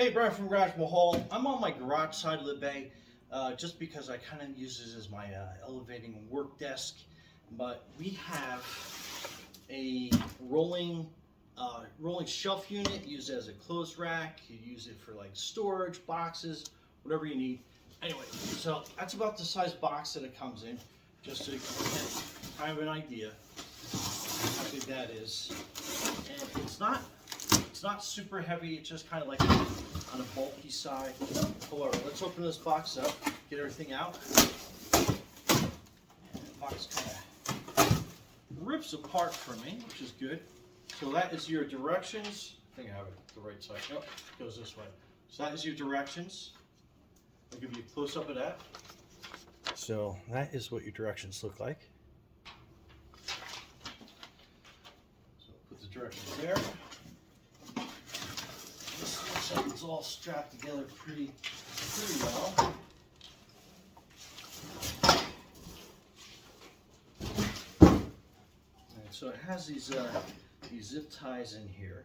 Hey, Brian from Garage Mahal. I'm on my garage side of the bay just because I kind of use it as my elevating work desk. But we have a rolling shelf unit used as a clothes rack. You use it for like storage, boxes, whatever you need. Anyway, so that's about the size box that it comes in, just to get kind of an idea how big that is. And it's not super heavy. It's just kind of like on a bulky side. However, let's open this box up, get everything out. And the box kind of rips apart for me, which is good. So that is your directions. I think I have it the right side. Nope, it goes this way. So that is your directions. I'll give you a close up of that. So that is what your directions look like. So put the directions there. This looks like it's all strapped together pretty well. And so it has these zip ties in here.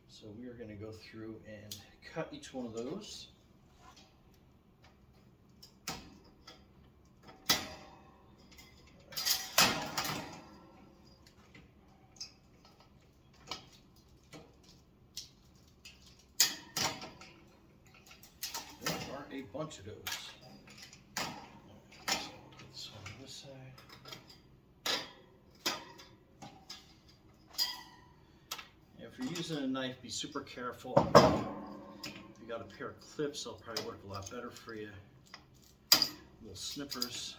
So we are going to go through and cut each one of those. A bunch of those. So put this one on this side. If you're using a knife, be super careful. If you got a pair of clips, they'll probably work a lot better for you. Little snippers.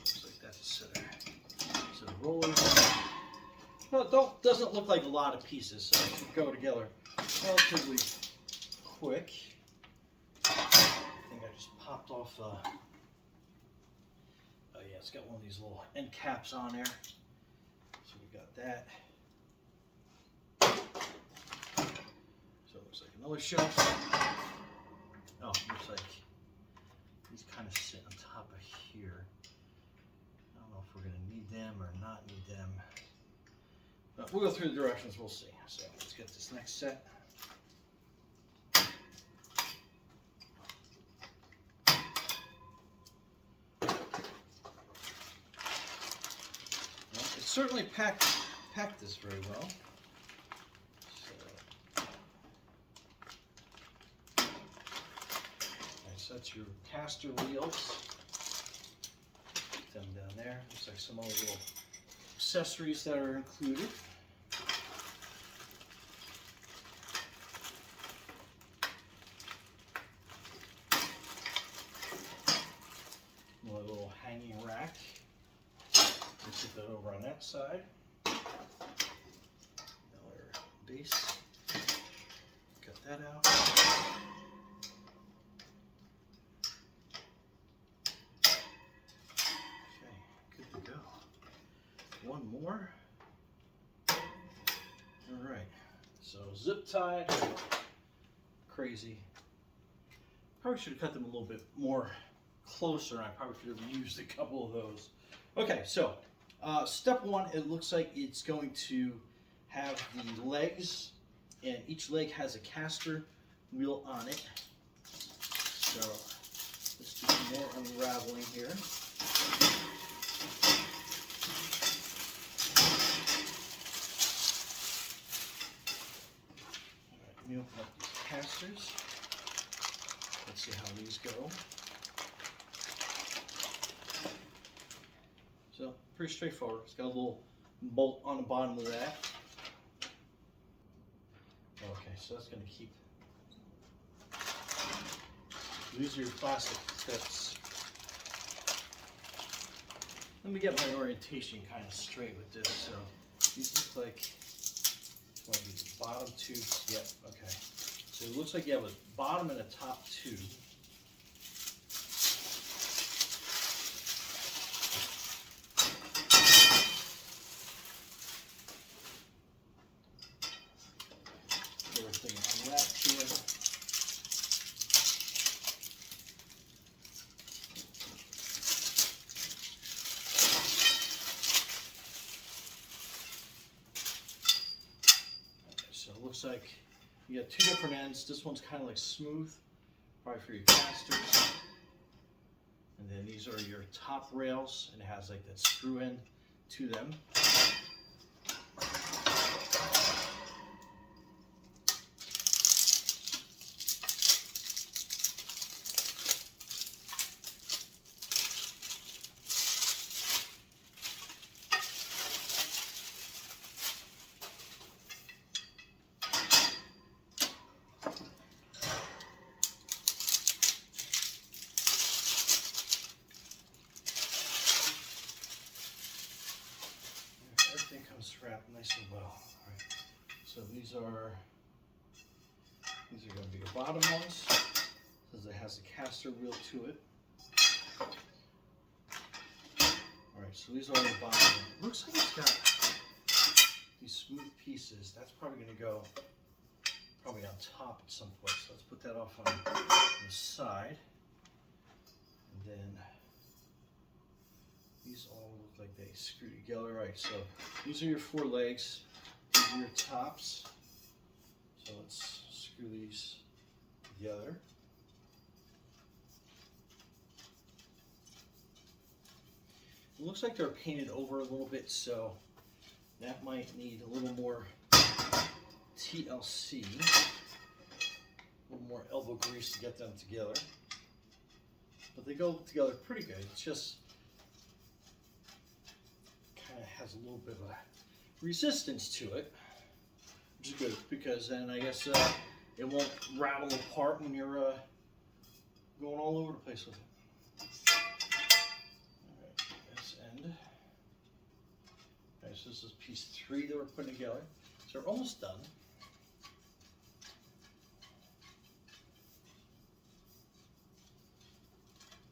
Just like that, set of rollers. Well, doesn't look like a lot of pieces, so it should go together relatively quick. I think I just popped off. Oh yeah, it's got one of these little end caps on there. So we got that. So it looks like another shelf. Oh, it looks like these kind of sit on top of here. I don't know if we're going to need them or not need them. But we'll go through the directions, we'll see. So let's get this next set. Well, it certainly packed this very well. So that's your caster wheels. Put them down there. Looks like some other little accessories that are included. Another little hanging rack. Let's put that over on that side. Another base. Cut that out. One more. All right, so zip tied, crazy. Probably should have cut them a little bit more closer. I probably should have used a couple of those. Okay, so step one, it looks like it's going to have the legs, and each leg has a caster wheel on it. So let's do some more unraveling here. Let me open up these casters. Let's see how these go. So, pretty straightforward. It's got a little bolt on the bottom of that. Okay, so that's going to keep. These are your plastic clips. Let me get my orientation kind of straight with this. So, these look like. Might be the bottom two. Yep, okay. So it looks like you have a bottom and a top two. Everything unwrapped here. looks like you got two different ends. This one's kind of like smooth, probably for your casters. And then these are your top rails, and it has like that screw end to them. Wrapped nice and well. All right. So these are going to be your bottom ones, because it has a caster wheel to it. All right, so these are the bottom. It looks like it's got these smooth pieces. That's probably going to go on top at some point. So let's put that off on the side, and then these all look like they screw together. Right, so these are your four legs, these are your tops. So let's screw these together. It looks like they're painted over a little bit, so that might need a little more TLC, a little more elbow grease to get them together. But they go together pretty good. It's just has a little bit of a resistance to it, which is good, because then I guess it won't rattle apart when you're going all over the place with it. Alright, this end. Okay, so this is piece 3 that we're putting together. So we're almost done.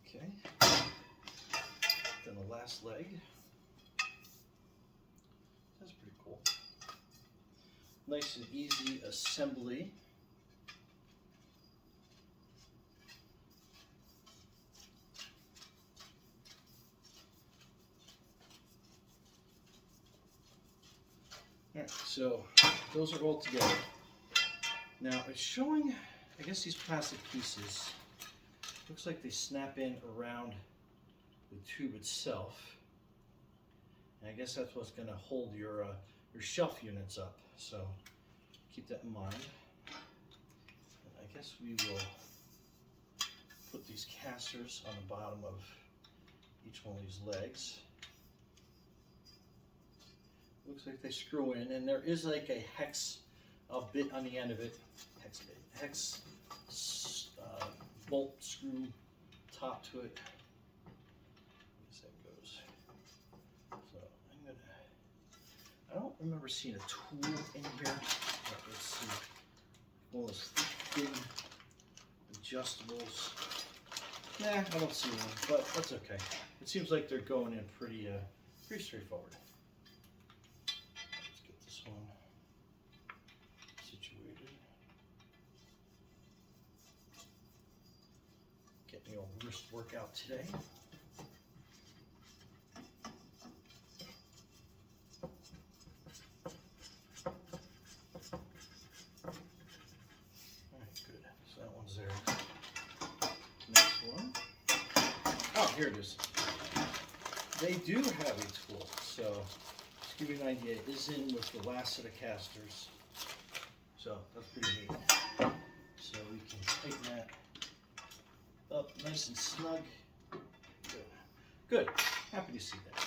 Okay. Then the last leg. That's pretty cool. Nice and easy assembly. Alright, so those are all together. Now it's showing, I guess these plastic pieces, looks like they snap in around the tube itself. And I guess that's what's going to hold your shelf units up. So keep that in mind. And I guess we will put these casters on the bottom of each one of these legs. Looks like they screw in, and there is like a hex bit on the end of it. Hex bolt screw top to it. I don't remember seeing a tool in here. But let's see. One of those thin adjustables. Nah, I don't see one, but that's okay. It seems like they're going in pretty straightforward. Let's get this one situated. Get the old wrist workout today. Here it is. They do have a tool, so to give you an idea, it is in with the last set of casters. So that's pretty neat. So we can tighten that up nice and snug. Good. Good. Happy to see that.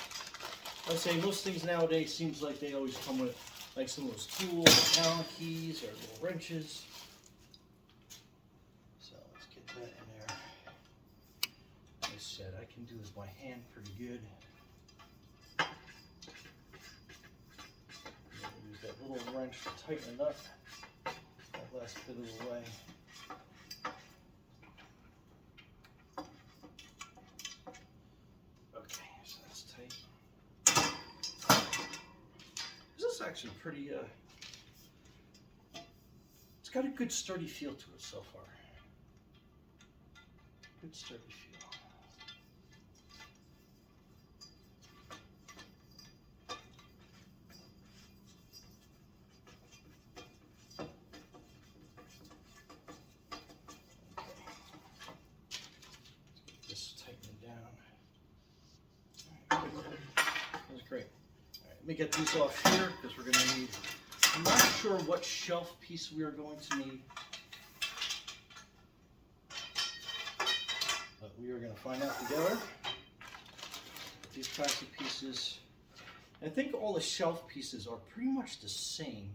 I'd say most things nowadays seems like they always come with like some of those tools, Allen keys, or little wrenches. So let's get that in there. Like I said, I can do this by hand pretty good. Use that little wrench to tighten it up. That last bit of the way. Okay, so that's tight. This is actually pretty, it's got a good sturdy feel to it so far. Good sturdy feel. Let me get these off here because we're going to need, I'm not sure what shelf piece we are going to need. But we are going to find out together. These plastic pieces, I think all the shelf pieces are pretty much the same,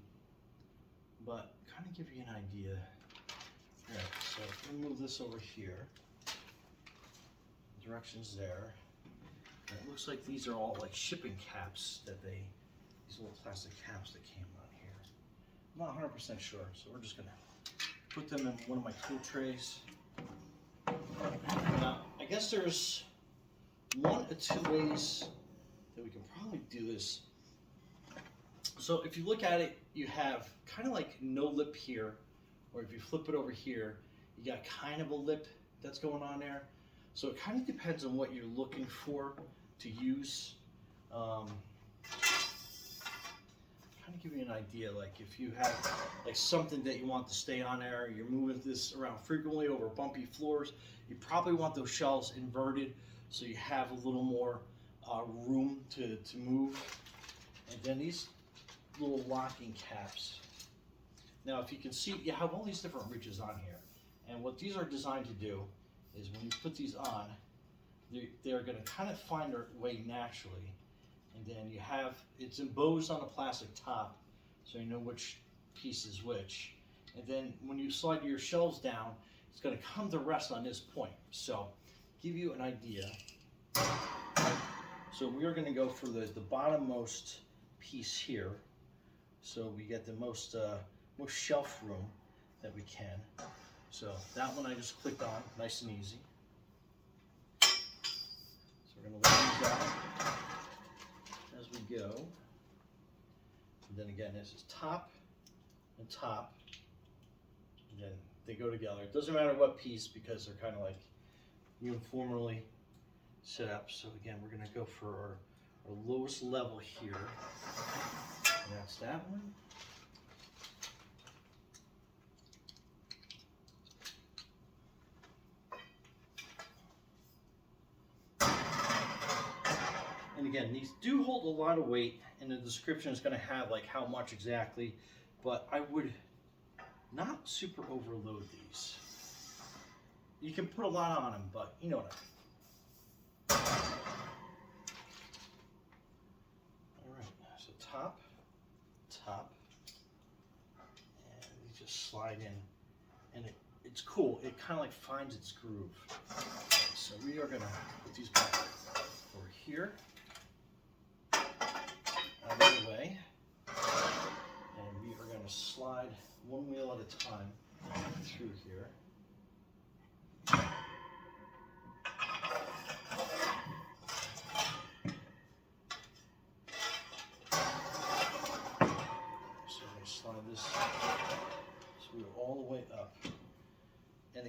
but kind of give you an idea. All right, so we'll move this over here. Directions there. And it looks like these are all like shipping caps that these little plastic caps that came on here. I'm not 100% sure, so we're just gonna put them in one of my tool trays. Now, I guess there's one or two ways that we can probably do this. So if you look at it, you have kind of like no lip here, or if you flip it over here, you got kind of a lip that's going on there. So it kind of depends on what you're looking for to use. Kind of give you an idea, like if you have like something that you want to stay on there, you're moving this around frequently over bumpy floors, you probably want those shelves inverted so you have a little more room to move. And then these little locking caps. Now if you can see, you have all these different ridges on here. And what these are designed to do is when you put these on, they're going to kind of find their way naturally. And then you have, it's embossed on a plastic top, so you know which piece is which. And then when you slide your shelves down, it's going to come to rest on this point. So, give you an idea. So we are going to go for the bottommost piece here. So we get the most shelf room that we can. So that one I just clicked on, nice and easy. So we're going to let these out as we go. And then again, this is top and top. And then they go together. It doesn't matter what piece because they're kind of like uniformly set up. So again, we're going to go for our lowest level here. And that's that one. And again, these do hold a lot of weight, and the description is going to have like how much exactly, but I would not super overload these. You can put a lot on them, but you know what I mean. All right, so top, and we just slide in, and it's cool. It kind of like finds its groove. Okay, so we are going to put these back over here. Out of the way, and we are going to slide one wheel at a time through here. So I'm going to slide this so we're all the way up, and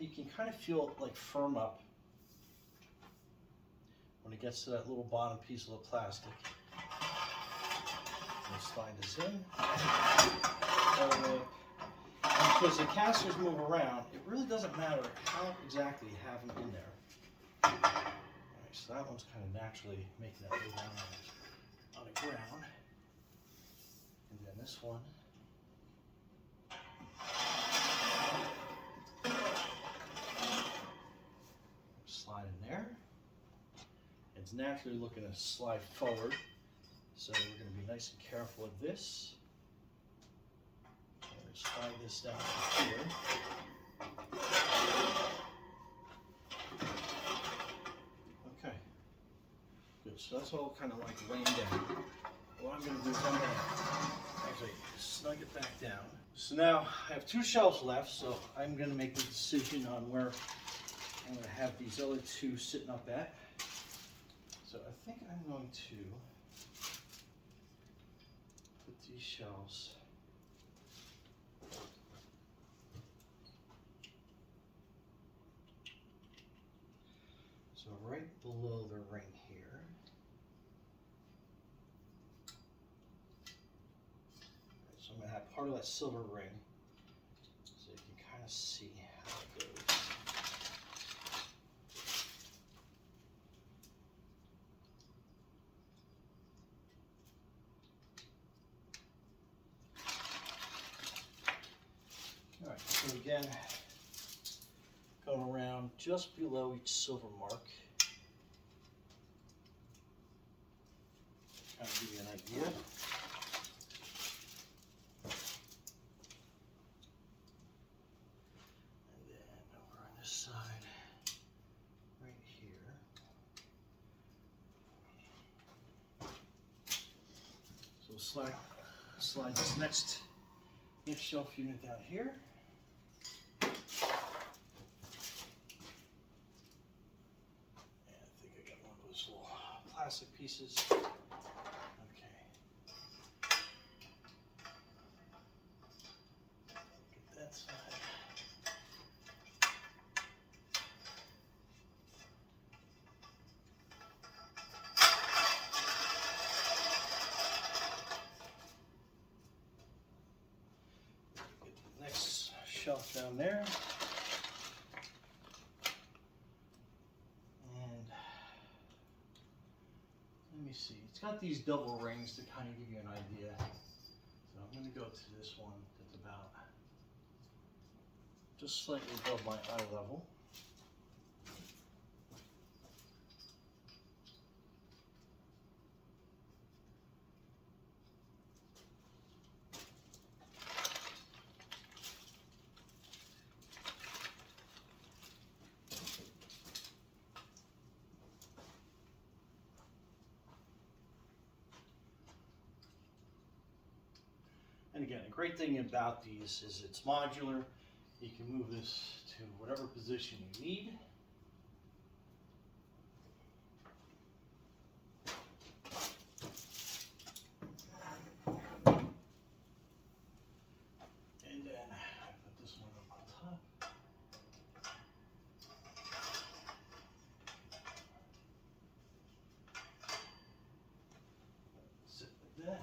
you can kind of feel it like firm up when it gets to that little bottom piece of the plastic. We'll slide this in, because the casters move around, it really doesn't matter how exactly you have them in there. All right, so that one's kind of naturally making that way down on the ground. And then this one. Slide in there. It's naturally looking to slide forward. So we're going to be nice and careful with this. I'm going to slide this down here. Okay. Good. So that's all kind of like laying down. What I'm going to do is I'm going to actually snug it back down. So now I have two shelves left, so I'm going to make the decision on where I'm going to have these other two sitting up at. So I think I'm going to put these shelves so right below the ring here. So I'm going to have part of that silver ring so you can kind of see how it goes. again, going around just below each silver mark. Kind of give you an idea. And then over on this side, right here. So we'll slide this next shelf unit down here. And I think I got one of those little plastic pieces. Okay. Get that side. Next shelf down there. And let me see. It's got these double rings to kind of give you an idea. So I'm going to go to this one that's about just slightly above my eye level. And again, a great thing about these is it's modular. You can move this to whatever position you need. And then put this one up on top. Sit like that.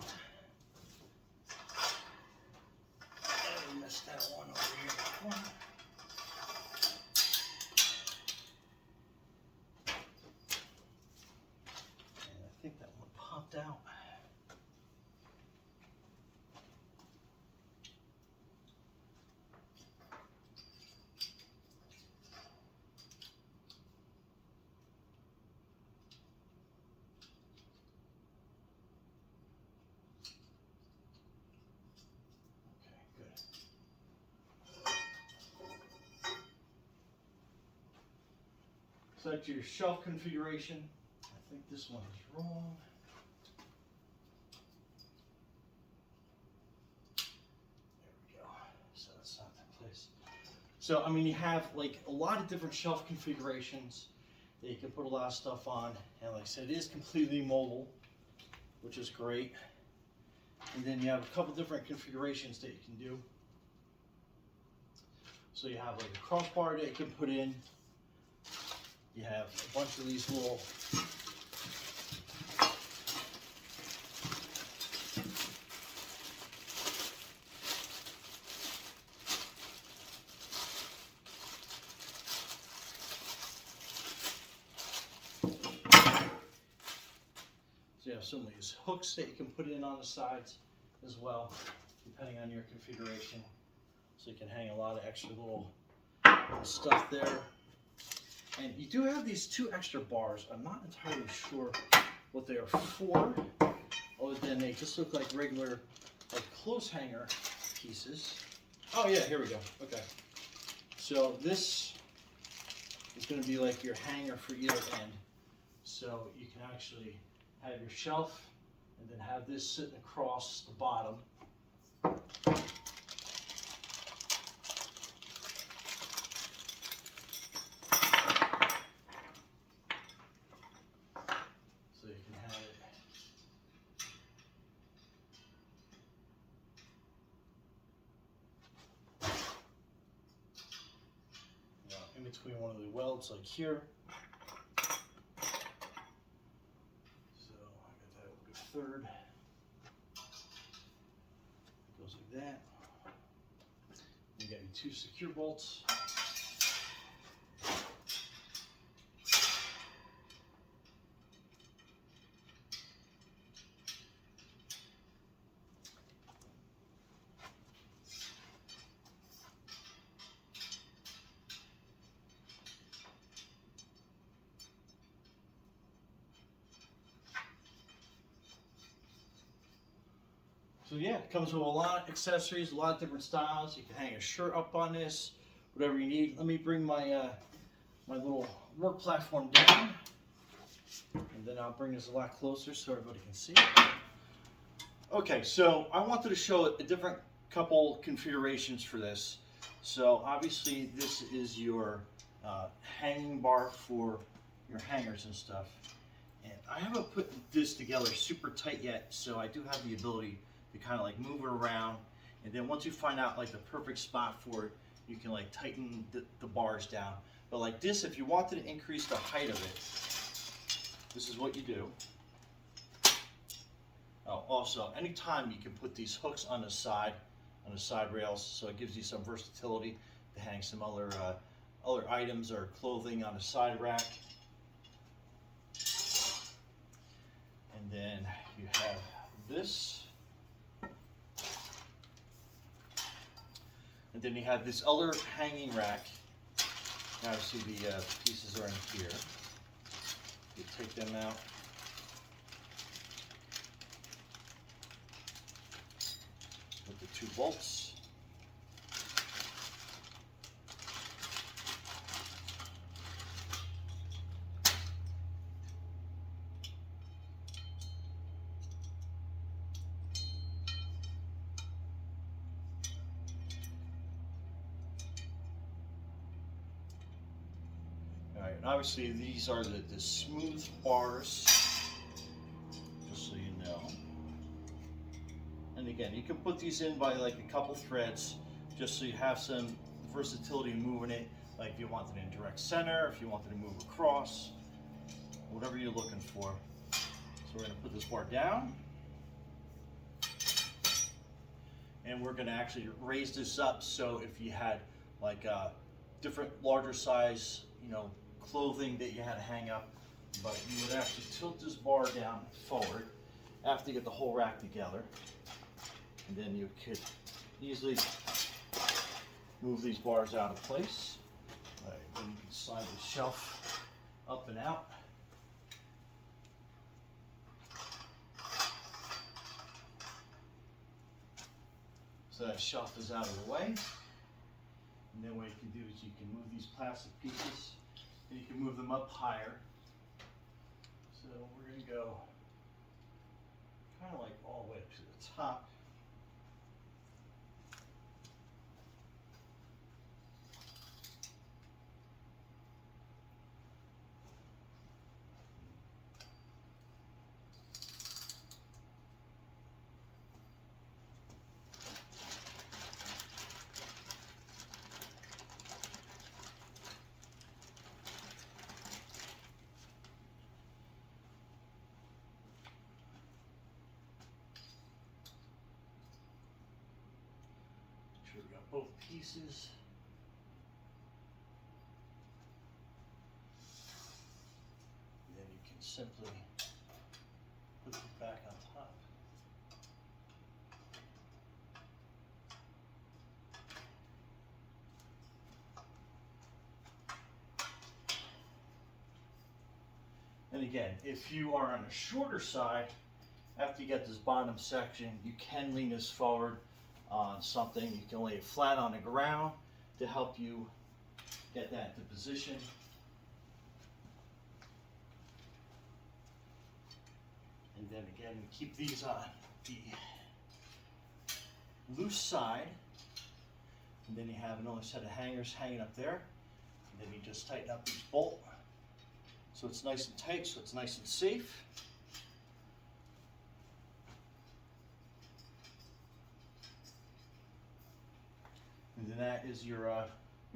Missed that one over here before. And I think that one popped out. So that's your shelf configuration. I think this one is wrong. There we go. So that's not that place. So I mean, you have like a lot of different shelf configurations that you can put a lot of stuff on. And like I said, it is completely mobile, which is great. And then you have a couple different configurations that you can do. So you have like a crossbar that you can put in. You have a bunch of these little so you have some of these hooks that you can put in on the sides as well, depending on your configuration. So you can hang a lot of extra little stuff there. And you do have these two extra bars. I'm not entirely sure what they are for, other than they just look like regular like clothes hanger pieces. Oh yeah, here we go. Okay. So this is going to be like your hanger for either end. So you can actually have your shelf and then have this sitting across the bottom. In between one of the welds, like here. So I got that a good third. It goes like that. You got your two secure bolts. So yeah, it comes with a lot of accessories, a lot of different styles. You can hang a shirt up on this, whatever you need. Let me bring my my little work platform down, and then I'll bring this a lot closer so everybody can see. Okay, so I wanted to show a different couple configurations for this. So obviously this is your hanging bar for your hangers and stuff. And I haven't put this together super tight yet, so I do have the ability to kind of like move it around. And then once you find out like the perfect spot for it, you can like tighten the bars down. But like this, if you wanted to increase the height of it, this is what you do. Also, anytime you can put these hooks on the side rails, so it gives you some versatility to hang some other items or clothing on the side rack. And then you have this. And then you have this other hanging rack. Obviously the pieces are in here. You take them out. With the 2 bolts. Alright, and obviously these are the smooth bars, just so you know. And again, you can put these in by like a couple threads, just so you have some versatility in moving it, like if you want it in direct center, if you wanted to move across, whatever you're looking for. So we're going to put this bar down, and we're going to actually raise this up, so if you had like different larger size, clothing that you had to hang up, but you would actually tilt this bar down forward after you get the whole rack together. And then you could easily move these bars out of place. Right, then you can slide the shelf up and out. So that shelf is out of the way. And then what you can do is you can move these plastic pieces and you can move them up higher. So we're going to go kind of like all the way up to the top. We got both pieces. And then you can simply put it back on top. And again, if you are on a shorter side, after you get this bottom section, you can lean this forward on something. You can lay it flat on the ground to help you get that into position. And then again, we keep these on the loose side. And then you have another set of hangers hanging up there. And then you just tighten up each bolt so it's nice and tight, so it's nice and safe. And then that is your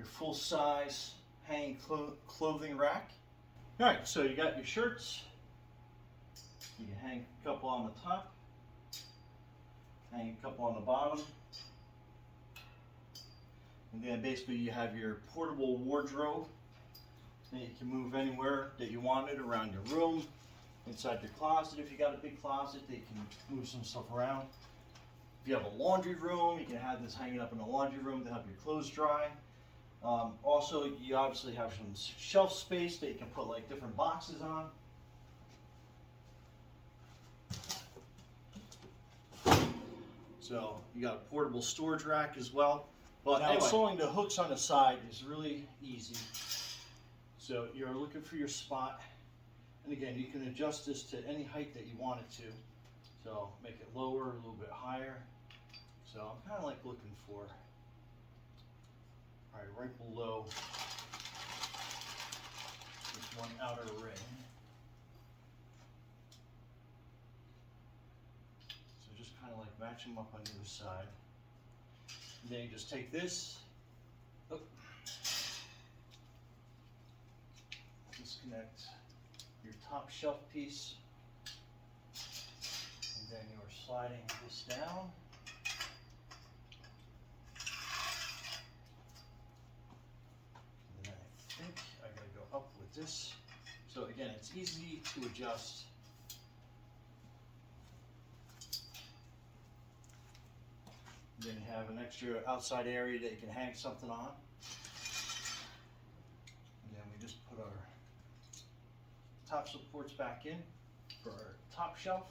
full-size hanging clothing rack. All right, so you got your shirts. You can hang a couple on the top, hang a couple on the bottom. And then basically you have your portable wardrobe that you can move anywhere that you want it around your room, inside your closet if you got a big closet that you can move some stuff around. If you have a laundry room, you can have this hanging up in the laundry room to help your clothes dry. Also, you obviously have some shelf space that you can put like different boxes on. So you got a portable storage rack as well. But Now, installing the hooks on the side is really easy. So you're looking for your spot. And again, you can adjust this to any height that you want it to. So make it lower, a little bit higher. So I'm kind of like looking for, all right below this one outer ring. So just kind of like match them up on either side. And then you just take this, disconnect your top shelf piece, and then you're sliding this down. And then I think I gotta go up with this. So again, it's easy to adjust. Then you have an extra outside area that you can hang something on. And then we just put our top supports back in for our top shelf.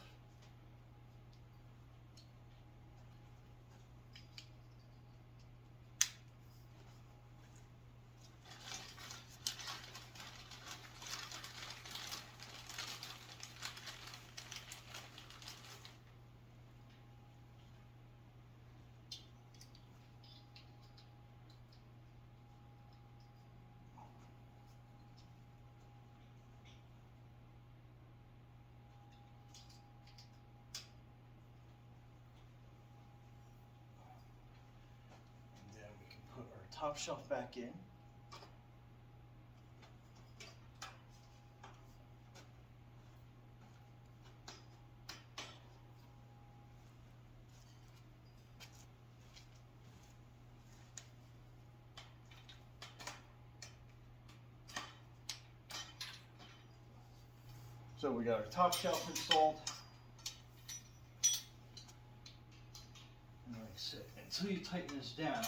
Top shelf back in. So we got our top shelf installed. And like I said, until you tighten this down,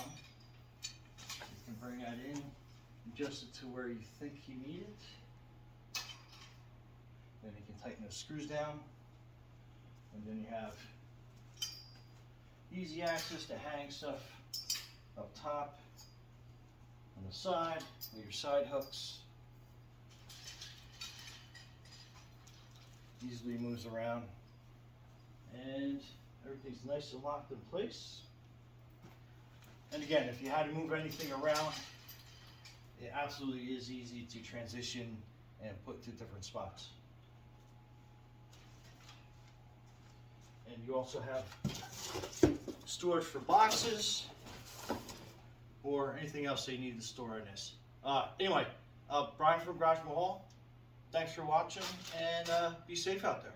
you can bring that in, adjust it to where you think you need it. Then you can tighten the screws down, and then you have easy access to hang stuff up top, on the side, with your side hooks. Easily moves around, and everything's nice and locked in place. And again, if you had to move anything around, it absolutely is easy to transition and put to different spots. And you also have storage for boxes or anything else that you need to store in this. Anyway, Brian from Garage Mahal, thanks for watching, and be safe out there.